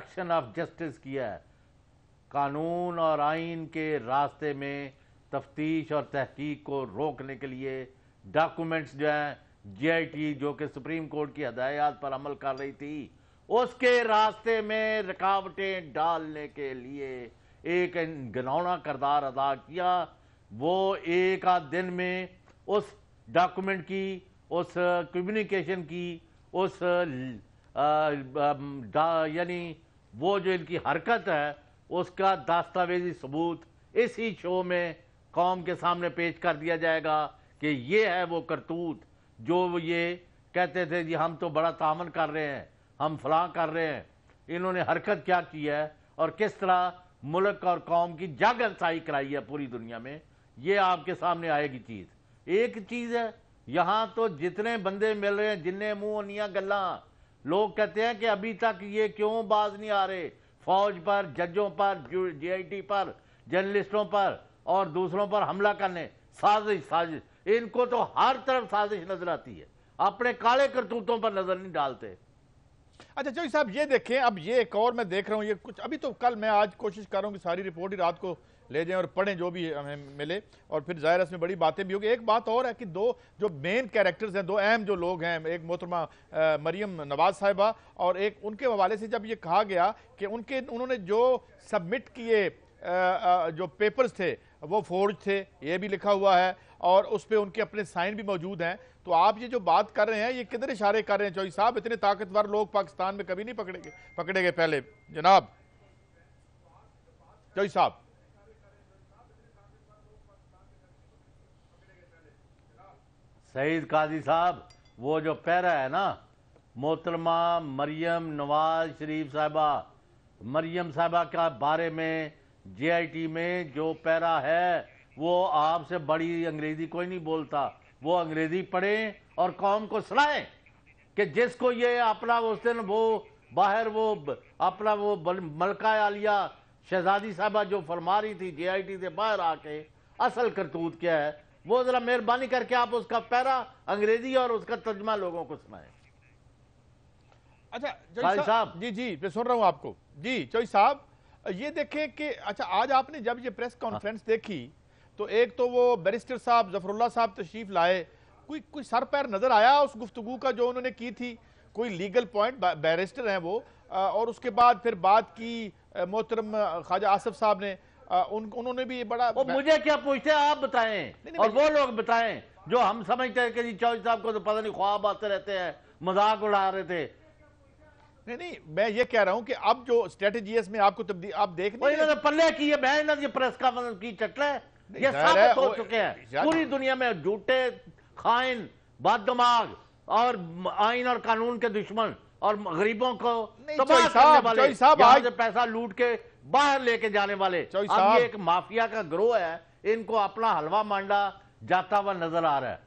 Action of justice کیا ہے. قانون اور آئین کے راستے میں تفتیش اور تحقیق کو روکنے کے لیے ڈاکومنٹس جو ہیں جے آئی ٹی جو کہ سپریم کورٹ کی ہدایات پر عمل کر رہی تھی اس کے راستے میں رکاوٹیں ڈالنے کے لیے ایک گھناؤنا کردار ادا کیا. وہ ایک آدھ دن میں اس ڈاکومنٹ کی، اس کمیونیکیشن کی، اس یعنی وہ جو ان کی حرکت ہے اس کا دستاویزی ثبوت اسی شو میں قوم کے سامنے پیش کر دیا جائے گا کہ یہ ہے وہ کرتوت جو یہ کہتے تھے جی ہم تو بڑا تعاون کر رہے ہیں، ہم فلاں کر رہے ہیں. انہوں نے حرکت کیا کی ہے اور کس طرح ملک اور قوم کی جگ افزائی کرائی ہے پوری دنیا میں، یہ آپ کے سامنے آئے گی چیز. ایک چیز ہے یہاں تو جتنے بندے مل رہے ہیں جنہیں منہ انیاں گلاں، لوگ کہتے ہیں کہ ابھی تک یہ کیوں باز نہیں آ رہے، فوج پر، ججوں پر، جے آئی ٹی پر، جرنلسٹوں پر اور دوسروں پر حملہ کرنے. سازش ان کو تو ہر طرف سازش نظر آتی ہے، اپنے کالے کرتوتوں پر نظر نہیں ڈالتے. اچھا چوہدری صاحب یہ دیکھیں، اب یہ ایک اور میں دیکھ رہا ہوں، یہ کچھ ابھی تو کل میں آج کوشش کر رہا ہوں کہ ساری رپورٹ ہی رات کو لے جائیں اور پڑھیں جو بھی ہمیں ملے، اور پھر ظاہر اس میں بڑی باتیں بھی ہوگی. ایک بات اور ہے کہ دو جو مین کیریکٹرز ہیں، دو اہم جو لوگ ہیں، ایک محترمہ مریم نواز صاحبہ اور ایک ان کے حوالے سے جب یہ کہا گیا کہ انہوں نے جو سبمٹ کیے جو پیپرز تھے وہ فورج تھے، یہ بھی لکھا ہوا ہے اور اس پہ ان کے اپنے سائن بھی موجود ہیں. تو آپ یہ جو بات کر رہے ہیں یہ کدھر اشارے کر رہے ہیں چوہدری صاحب؟ اتنے طاقتور لوگ پاکستان میں کبھی نہیں پکڑے گئے پہلے جناب چوہدری صاحب. سعید قاضی صاحب، وہ جو پیرا ہے نا محترمہ مریم نواز شریف صاحبہ، مریم صاحبہ کا بارے میں جے آئی ٹی میں جو پیرا ہے وہ آپ سے بڑی انگریزی کوئی نہیں بولتا. وہ انگریزی پڑھیں اور قوم کو سنائیں کہ جس کو یہ اپنا اس دن وہ باہر وہ اپنا وہ ملکہ عالیہ شہزادی صاحبہ جو فرما رہی تھی جے آئی ٹی سے باہر آ کے اصل کرتوت کیا ہے، وہ ذرا مہربانی کر کے آپ اس کا پیرا انگریزی اور اس کا ترجمہ لوگوں کو سنائیں. اچھا چوہدری صاحب، جی میں سن رہا ہوں آپ کو. جی چوہدری صاحب یہ دیکھیں کہ اچھا آج آپ نے جب یہ پریس کانفرنس دیکھی تو ایک تو وہ بیرسٹر صاحب ظفر اللہ صاحب تشریف لائے، کوئی سر پیر نظر آیا اس گفتگو کا جو انہوں نے کی تھی؟ کوئی لیگل پوائنٹ، بیرسٹر ہیں وہ، اور اس کے بعد پھر بات کی محترم خواجہ آصف صاحب نے، انہوں نے بھی یہ بڑا. مجھے کیا پوچھتے ہیں، آپ بتائیں اور وہ لوگ بتائیں جو ہم سمجھتے ہیں کہ جی چوہدری صاحب کو تو پتہ نہیں خواب آتے رہتے ہیں، مذاق اڑا رہے تھے. نہیں میں یہ کہہ رہا ہوں کہ اب جو اسٹریٹجیز میں آپ کو تبدیل آپ دیکھ نہیں انہوں نے پلے کی ہے بہن یہ پریس کانفرنس کی چٹلے یہ ثابت ہو چکے ہیں پوری دنیا میں، جھوٹے، خائن، بد دماغ اور آئین اور قانون کے دشمن اور غریبوں کو تباہ کرنے والے، یہاں سے پیسہ لوٹ کے باہر لے کے جانے والے. اب یہ ایک مافیا کا گروہ ہے، ان کو اپنا حلوہ مانڈا جاتا ہوا نظر آ رہا ہے.